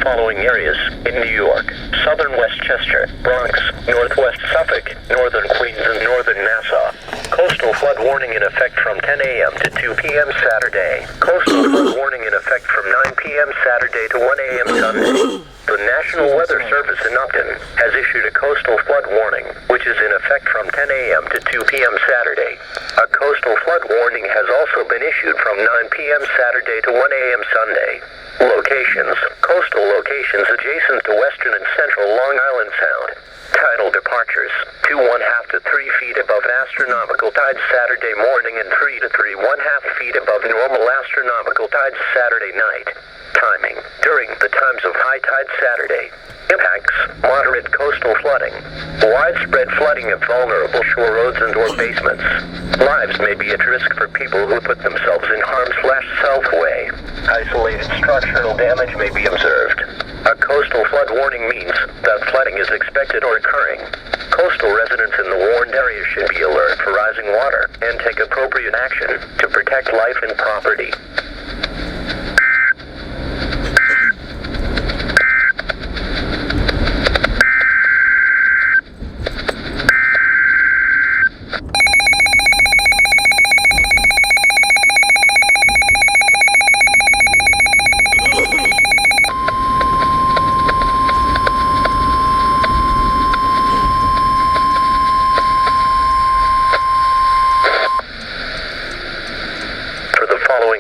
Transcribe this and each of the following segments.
following areas in New York: southern Westchester, Bronx, northwest Suffolk, northern Queens, and northern Nassau. Coastal flood warning in effect from 10 a.m. to 2 p.m. Saturday. Coastal flood warning in effect from 9 p.m. Saturday to 1 a.m. Sunday. The National Weather Service in Upton has issued a coastal flood warning, which is in effect from 10 a.m. to 2 p.m. Saturday. A coastal flood warning has also been issued from 9 p.m. Saturday to 1 a.m. Sunday. Locations: coastal locations adjacent to western and central Long Island Sound. Tidal departures: 2 1/2 to 3 feet above astronomical tides Saturday morning and 3 to 3 1/2 feet above normal astronomical tides Saturday night. Timing: during the times of high tide Saturday. Impacts: moderate coastal flooding, widespread flooding of vulnerable shore roads and or basements. Lives may be at risk for people who put themselves in harm's/self way. Isolated structural damage may be observed. A coastal flood warning means that flooding is expected or occurring. Coastal residents in the warned area should be alert for rising water and take appropriate action to protect life and property.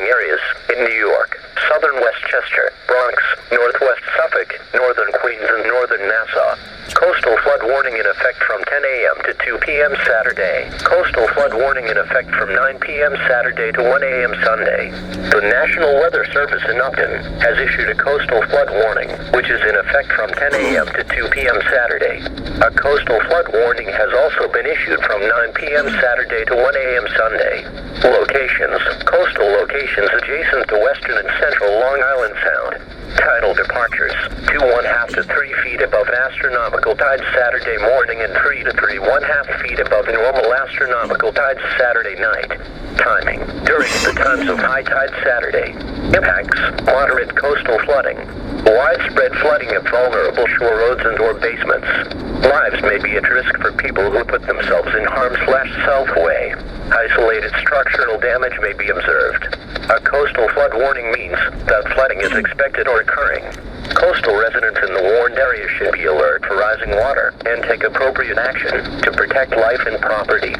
Areas in New York: southern Westchester, Bronx, northwest Suffolk, northern Queens, and northern Nassau. Coastal flood warning in effect from 10 a.m. to 2 p.m. Saturday. Coastal flood warning in effect from 9 p.m. Saturday to 1 a.m. Sunday. The National Weather Service in Upton has issued a coastal flood warning, which is in effect from 10 a.m. to 2 p.m. Saturday. A coastal flood warning has also been issued from 9 p.m. Saturday to 1 a.m. Sunday. Locations: coastal locations adjacent to western and central Long Island Sound. Tidal departures: 2 1/2 to 3 feet above astronomical tides Saturday morning and 3 to 3 1/2 feet above normal astronomical tides Saturday night. Timing: during the times of high tide Saturday. Impacts: moderate coastal flooding, widespread flooding of vulnerable shore roads and or basements. Lives may be at risk for people who put themselves in harm's/self way. Isolated structural damage may be observed. A coastal flood warning means that flooding is expected or occurring. Coastal residents in the warned area should be alert for rising water and take appropriate action to protect life and property.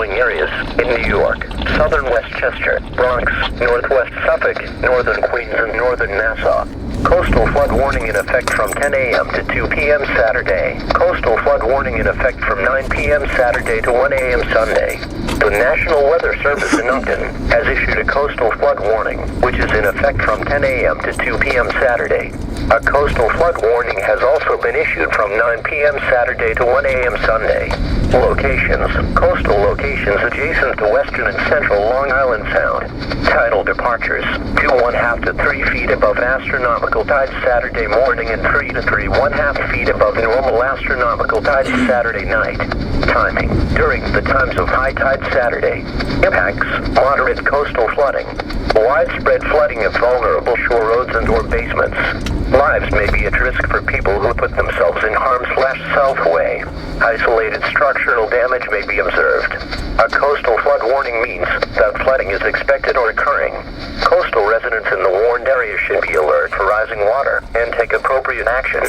Areas in New York: southern Westchester, Bronx, northwest Suffolk, northern Queens, and northern Nassau. Coastal flood warning in effect from 10 a.m. to 2 p.m. Saturday. Coastal flood warning in effect from 9 p.m. Saturday to 1 a.m. Sunday. The National Weather Service in Upton has issued a coastal flood warning, which is in effect from 10 a.m. to 2 p.m. Saturday. A coastal flood warning has also been issued from 9 p.m. Saturday to 1 a.m. Sunday. Locations: coastal locations adjacent to western and central Long Island Sound. Tidal departures: 2 1/2 to 3 feet above astronomical tides Saturday morning and 3 to 3 1/2 feet above normal astronomical tides Saturday night. Timing: during the times of high tide Saturday. Impacts: moderate coastal flooding, widespread flooding of vulnerable shore roads and or basements. Lives may be at risk for people who put themselves in harm's/self way. Isolated structural damage may be observed. A coastal flood warning means that flooding is expected or occurring. Coastal residents in the warned area should be alert for rising water and take appropriate action